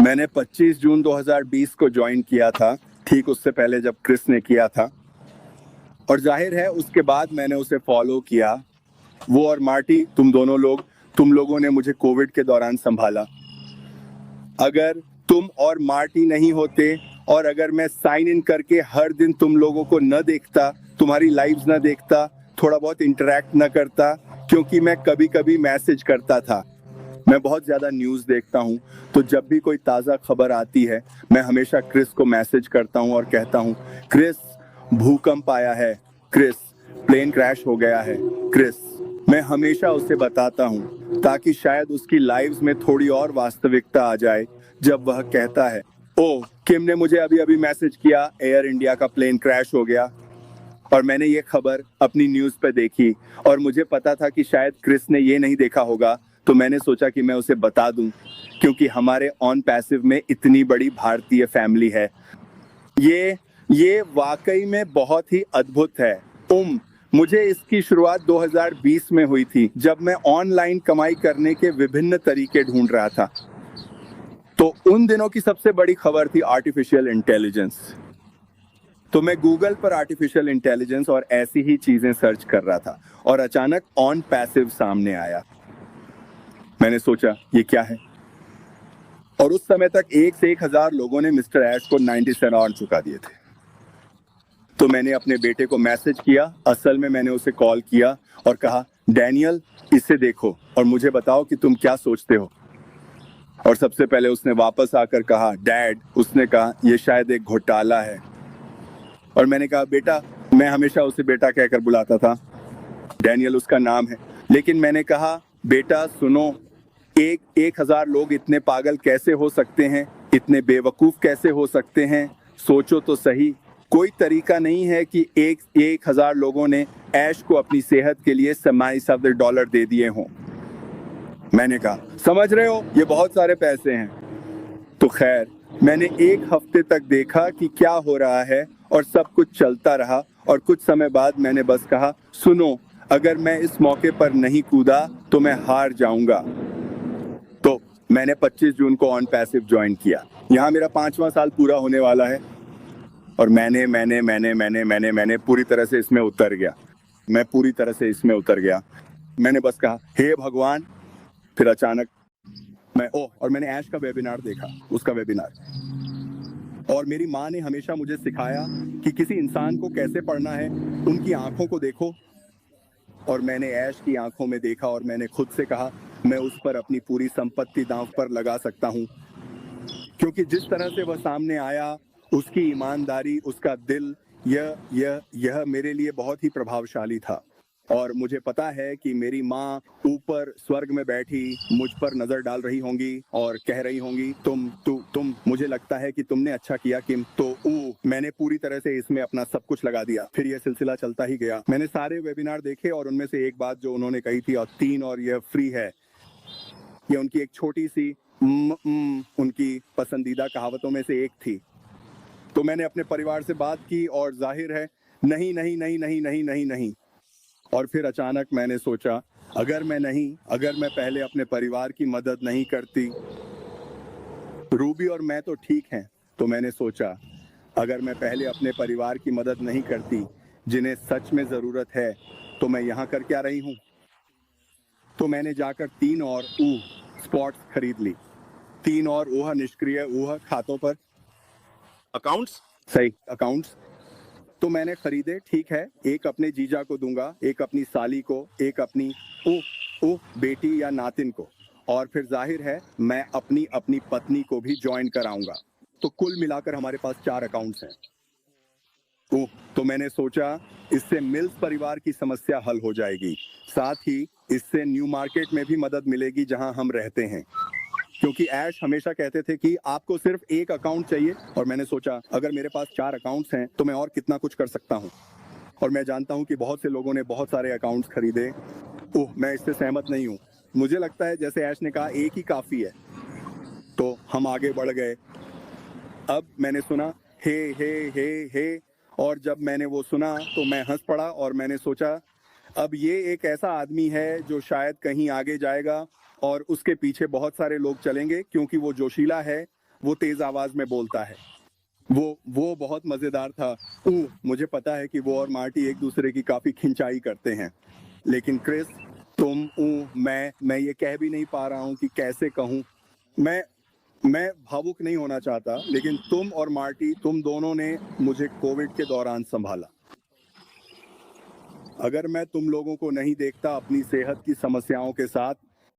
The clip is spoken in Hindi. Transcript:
मैंने 25 जून 2020 को ज्वाइन किया था, ठीक उससे पहले जब क्रिस ने किया था। और जाहिर है उसके बाद मैंने उसे फॉलो किया। वो और मार्टी, तुम लोगों ने मुझे कोविड के दौरान संभाला। अगर तुम और मार्टी नहीं होते और अगर मैं साइन इन करके हर दिन तुम लोगों को न देखता, तुम्हारी लाइव्स न देखता, थोड़ा बहुत इंटरेक्ट न करता, क्योंकि मैं कभी कभी मैसेज करता था। मैं बहुत ज़्यादा न्यूज़ देखता हूँ, तो जब भी कोई ताज़ा खबर आती है मैं हमेशा क्रिस को मैसेज करता हूँ और कहता हूँ, क्रिस भूकंप आया है, क्रिस प्लेन क्रैश हो गया है, क्रिस। मैं हमेशा उसे बताता हूँ ताकि शायद उसकी लाइव्स में थोड़ी और वास्तविकता आ जाए जब वह कहता है, ओ किम ने मुझे अभी अभी मैसेज किया, एयर इंडिया का प्लेन क्रैश हो गया। और मैंने ये खबर अपनी न्यूज़ पे देखी और मुझे पता था कि शायद क्रिस ने ये नहीं देखा होगा, तो मैंने सोचा कि मैं उसे बता दूं, क्योंकि हमारे ऑन पैसिव में इतनी बड़ी भारतीय फैमिली है। ये वाकई में बहुत ही अद्भुत है। मुझे इसकी शुरुआत 2020 में हुई थी, जब मैं ऑनलाइन कमाई करने के विभिन्न तरीके ढूंढ रहा था। तो उन दिनों की सबसे बड़ी खबर थी आर्टिफिशियल इंटेलिजेंस। तो मैं गूगल पर आर्टिफिशियल इंटेलिजेंस और ऐसी ही चीजें सर्च कर रहा था और अचानक ऑन पैसिव सामने आया। मैंने सोचा ये क्या है, और उस समय तक 1 से 1000 लोगों ने मिस्टर ऐश को 90 सेंट और चुका दिए थे। तो मैंने अपने बेटे को मैसेज किया, असल में मैंने उसे कॉल किया और कहा, डैनियल इसे देखो और मुझे बताओ कि तुम क्या सोचते हो। और सबसे पहले उसने वापस आकर कहा, डैड, उसने कहा ये शायद एक घोटाला है। और मैंने कहा, बेटा, मैं हमेशा उसे बेटा कहकर बुलाता था, डैनियल उसका नाम है। लेकिन मैंने कहा, बेटा सुनो, 1000 लोग इतने पागल कैसे हो सकते हैं, इतने बेवकूफ कैसे हो सकते हैं, सोचो तो सही। कोई तरीका नहीं है कि 1000 लोगों ने ऐश को अपनी सेहत के लिए $27 दे दिए हों। मैंने कहा, समझ रहे हो, ये बहुत सारे पैसे हैं। तो खैर, मैंने 1 हफ्ते तक देखा कि क्या हो रहा है और सब कुछ चलता रहा। और कुछ समय बाद मैंने बस कहा, सुनो, अगर मैं इस मौके पर नहीं कूदा तो मैं हार जाऊंगा। तो मैंने 25 जून को ऑन पैसिव ज्वाइन किया। यहाँ मेरा 5वां साल पूरा होने वाला है और मैंने पूरी तरह से इसमें उतर गया। मैंने बस कहा, हे भगवान। फिर अचानक और मैंने ऐश का वेबिनार देखा, उसका वेबिनार। और मेरी माँ ने हमेशा मुझे सिखाया कि किसी इंसान को कैसे पढ़ना है, उनकी आंखों को देखो। और मैंने ऐश की आंखों में देखा और मैंने खुद से कहा, मैं उस पर अपनी पूरी संपत्ति दांव पर लगा सकता हूँ, क्योंकि जिस तरह से वह सामने आया, उसकी ईमानदारी, उसका दिल, यह मेरे लिए बहुत ही प्रभावशाली था। और मुझे पता है कि मेरी माँ ऊपर स्वर्ग में बैठी मुझ पर नजर डाल रही होंगी और कह रही होंगी, तुम मुझे लगता है कि तुमने अच्छा किया किम। तो मैंने पूरी तरह से इसमें अपना सब कुछ लगा दिया। फिर यह सिलसिला चलता ही गया। मैंने सारे वेबिनार देखे और उनमें से एक बात जो उन्होंने कही थी, और 3 और यह फ्री है, ये उनकी एक छोटी सी उनकी पसंदीदा कहावतों में से एक थी। तो मैंने अपने परिवार से बात की और जाहिर है, नहीं नहीं नहीं नहीं नहीं नहीं नहीं। और फिर अचानक मैंने सोचा, अगर मैं पहले अपने परिवार की मदद नहीं करती, रूबी और मैं तो ठीक हैं, तो मैंने सोचा अगर मैं पहले अपने परिवार की मदद नहीं करती जिन्हें सच में ज़रूरत है, तो मैं यहाँ कर क्या रही हूँ। तो मैंने जाकर 3 और स्पॉट्स खरीद ली, 3 और निष्क्रिय खातों पर अकाउंट्स। तो मैंने खरीदे, ठीक है, एक अपने जीजा को दूंगा, एक अपनी साली को, एक अपनी बेटी या नातिन को, और फिर जाहिर है मैं अपनी पत्नी को भी ज्वाइन कराऊंगा। तो कुल मिलाकर हमारे पास 4 अकाउंट्स हैं। तो मैंने सोचा इससे मिल्स परिवार की समस्या हल हो जाएगी, साथ ही इससे न्यू मार्केट में भी मदद मिलेगी जहां हम रहते हैं, क्योंकि ऐश हमेशा कहते थे कि आपको सिर्फ एक अकाउंट चाहिए। और मैंने सोचा अगर मेरे पास 4 अकाउंट्स हैं तो मैं और कितना कुछ कर सकता हूं। और मैं जानता हूं कि बहुत से लोगों ने बहुत सारे अकाउंट्स खरीदे। मैं इससे सहमत नहीं हूं। मुझे लगता है जैसे ऐश ने कहा, एक ही काफ़ी है। तो हम आगे बढ़ गए। अब मैंने सुना हे हे हे हे, और जब मैंने वो सुना तो मैं हंस पड़ा और मैंने सोचा अब ये एक ऐसा आदमी है जो शायद कहीं आगे जाएगा और उसके पीछे बहुत सारे लोग चलेंगे, क्योंकि वो जोशीला है वो तेज आवाज में बोलता है। वो बहुत मजेदार था। मुझे पता है कि वो और मार्टी एक दूसरे की काफी खिंचाई करते हैं, लेकिन क्रिस, तुम मैं ये कह भी नहीं पा रहा हूँ कि कैसे कहूँ। मैं भावुक नहीं होना चाहता, लेकिन तुम और मार्टी, तुम दोनों ने मुझे कोविड के दौरान संभाला। अगर मैं तुम लोगों को नहीं देखता अपनी सेहत की समस्याओं के साथ,